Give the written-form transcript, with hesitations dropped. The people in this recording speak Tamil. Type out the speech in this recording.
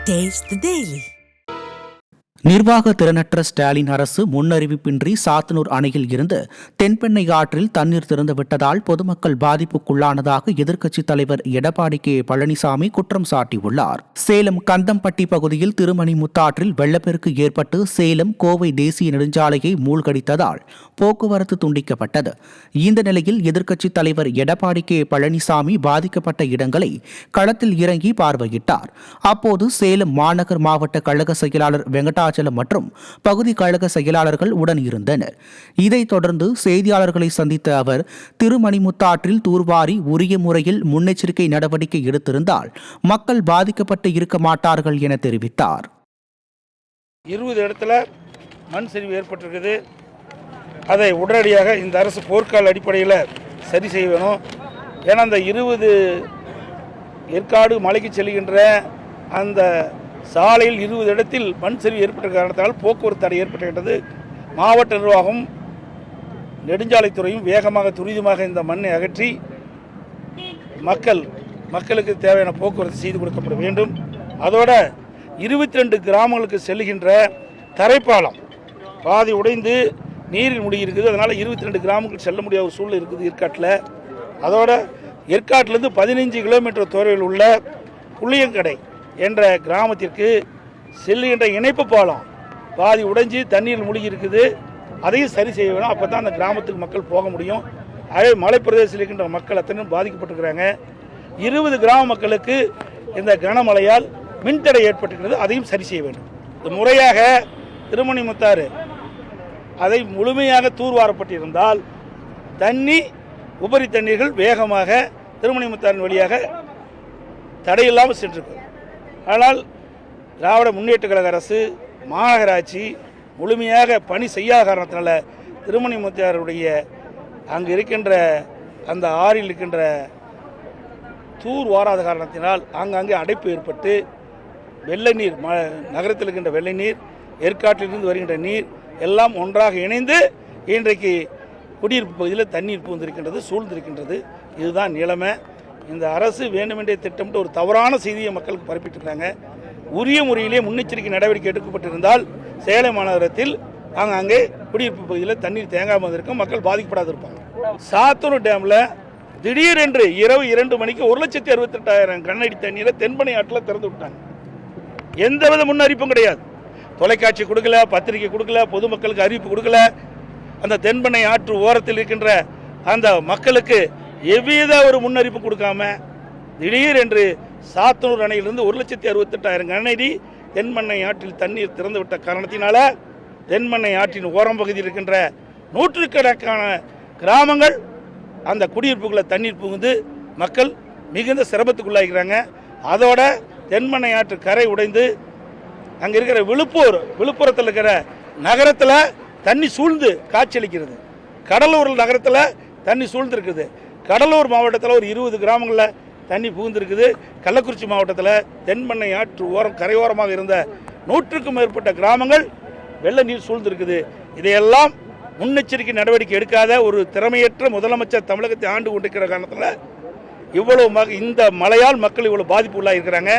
Taste the Daily. நிர்வாக திறனற்ற ஸ்டாலின் அரசு முன்னறிவிப்பின்றி சாத்தனூர் அணையில் இருந்து தென்பெண்ணை ஆற்றில் தண்ணீர் திறந்து விட்டதால் பொதுமக்கள் பாதிப்புக்குள்ளானதாக எதிர்க்கட்சித் தலைவர் எடப்பாடி கே பழனிசாமி குற்றம் சாட்டியுள்ளார். சேலம் கந்தம்பட்டி பகுதியில் திருமணி முத்தாற்றில் வெள்ளப்பெருக்கு ஏற்பட்டு சேலம் கோவை தேசிய நெடுஞ்சாலையை மூழ்கடித்ததால் போக்குவரத்து துண்டிக்கப்பட்டது. இந்த நிலையில் எதிர்க்கட்சித் தலைவர் எடப்பாடி கே பழனிசாமி பாதிக்கப்பட்ட இடங்களை களத்தில் இறங்கி பார்வையிட்டார். அப்போது சேலம் மாநகர் மாவட்ட கழக செயலாளர் வெங்கடாச்சலம் மற்றும் பகுதி கழக செயலாளர்கள் உடன் இருந்தனர். இதைத் தொடர்ந்து செய்தியாளர்களை சந்தித்த அவர் திருமணிமுத்தாற்றில் தூர்வாரி உரிய முறையில் முன்னெச்சரிக்கை நடவடிக்கை எடுத்திருந்தால் மக்கள் பாதிக்கப்பட்டு இருக்க மாட்டார்கள் என தெரிவித்தார். 20 இடத்துல மண் சரிவு ஏற்பட்டிருக்குது. அதை உடனடியாக இந்த அரசு போர்க்கால அடிப்படையில் சரி செய்ய வேணும். ஏன்னா அந்த 20 ஏற்காடு மலைக்கு செல்கின்ற அந்த சாலையில் 20 இடத்தில் மண் சரிவு ஏற்பட்ட காரணத்தால் போக்குவரத்து தடை ஏற்பட்டுவிட்டது. மாவட்ட நிர்வாகம் நெடுஞ்சாலைத்துறையும் வேகமாக துரிதமாக இந்த மண்ணை அகற்றி மக்களுக்கு தேவையான போக்குவரத்து செய்து கொடுக்கப்பட வேண்டும். அதோட 22 கிராமங்களுக்கு செல்லுகின்ற தரைப்பாலம் பாதி உடைந்து நீரில் மூழ்கியிருக்குது. அதனால் 22 கிராமங்கள் செல்ல முடியாத ஒரு சூழ்நிலை இருக்குது ஏற்காட்டில். அதோட ஏற்காட்டிலிருந்து 15 கிலோமீட்டர் தொலைவில் உள்ள புளியங்கடை என்ற கிராமத்திற்கு செல்லுகின்ற இணைப்பு பாலம் பாதி உடைஞ்சி தண்ணீர் மூழ்கி இருக்குது. அதையும் சரி செய்ய வேணும். அப்போ தான் அந்த கிராமத்துக்கு மக்கள் போக முடியும். அதே மலைப்பிரதேசத்தில் இருக்கின்ற மக்கள் அத்தனையும் பாதிக்கப்பட்டிருக்கிறாங்க. 20 கிராம மக்களுக்கு இந்த கனமழையால் மின்தடை ஏற்பட்டிருக்கிறது. அதையும் சரி செய்ய வேண்டும். இது முறையாக திருமணிமுத்தாறு அதை முழுமையாக தூர்வாரப்பட்டிருந்தால் உபரி தண்ணீர்கள் வேகமாக திருமணிமுத்தாறின் வழியாக தடையில்லாமல் சென்றிருக்கும். ஆனால் திராவிட முன்னேற்ற கழக அரசு மாநகராட்சி முழுமையாக பணி செய்யாத காரணத்தினால திருமணிமுத்தாருடைய அங்கு இருக்கின்ற அந்த ஆறில் இருக்கின்ற தூர் வாராத காரணத்தினால் ஆங்காங்கே அடைப்பு ஏற்பட்டு வெள்ளை நீர் நகரத்தில் இருக்கின்ற வெள்ளை நீர் ஏற்காட்டிலிருந்து வருகின்ற நீர் எல்லாம் ஒன்றாக இணைந்து இன்றைக்கு குடியிருப்பு பகுதியில் தண்ணீர் பூந்திருக்கின்றது, சூழ்ந்திருக்கின்றது. இதுதான் நிலைமை. இந்த அரசு வேண்டுமென்றே திட்டமிட்டு ஒரு தவறான செய்தியை மக்களுக்கு பரப்பிட்டுருக்காங்க. உரிய முறையிலே முன்னெச்சரிக்கை நடவடிக்கை எடுக்கப்பட்டிருந்தால் சேலம் மாநகரத்தில் அங்கே குடியிருப்பு பகுதியில் தண்ணீர் தேங்காமல் இருக்கும், மக்கள் பாதிக்கப்படாது இருப்பாங்க. சாத்தனூர் டேமில் திடீரென்று இரவு 2 மணிக்கு 1,68,000 கனஅடி தண்ணீரை தென்பெண்ணை ஆற்றில் திறந்து விட்டாங்க. எந்தவித முன்னறிவிப்பும் கிடையாது. தொலைக்காட்சி கொடுக்கல, பத்திரிகை கொடுக்கல, பொதுமக்களுக்கு அறிவிப்பு கொடுக்கல. அந்த தென்பெண்ணை ஆற்று ஓரத்தில் இருக்கின்ற அந்த மக்களுக்கு எவ்வித ஒரு முன்னறிவிப்பு கொடுக்காம திடீரென்று சாத்தனூர் அணையிலிருந்து 1,68,000 கனஅடி தென்பெண்ணை ஆற்றில் தண்ணீர் திறந்து விட்ட காரணத்தினால தென்பெண்ணை ஆற்றின் ஓரம் பகுதியில் இருக்கின்ற நூற்றுக்கணக்கான கிராமங்கள் அந்த குடியிருப்புகளை தண்ணீர் புகுந்து மக்கள் மிகுந்த சிரமத்துக்குள்ளாகிறாங்க. அதோட தென்பெண்ணை ஆற்று கரை உடைந்து அங்கே இருக்கிற விழுப்புரத்தில் இருக்கிற நகரத்தில் தண்ணி சூழ்ந்து காட்சியளிக்கிறது. கடலூர் நகரத்தில் தண்ணி சூழ்ந்துருக்குது. கடலூர் மாவட்டத்தில் ஒரு 20 கிராமங்களில் தண்ணி புகுந்திருக்குது. கள்ளக்குறிச்சி மாவட்டத்தில் தென்பெண்ணை ஆற்று ஓரம் கரையோரமாக இருந்த 100க்கும் மேற்பட்ட கிராமங்கள் வெள்ள நீர் சூழ்ந்திருக்குது. இதையெல்லாம் முன்னெச்சரிக்கை நடவடிக்கை எடுக்காத ஒரு திறமையற்ற முதலமைச்சர் தமிழகத்தை ஆண்டு கொண்டிருக்கிற காரணத்தில் இவ்வளவு இந்த மழையால் மக்கள் இவ்வளவு பாதிப்பு உள்ளாக இருக்கிறாங்க.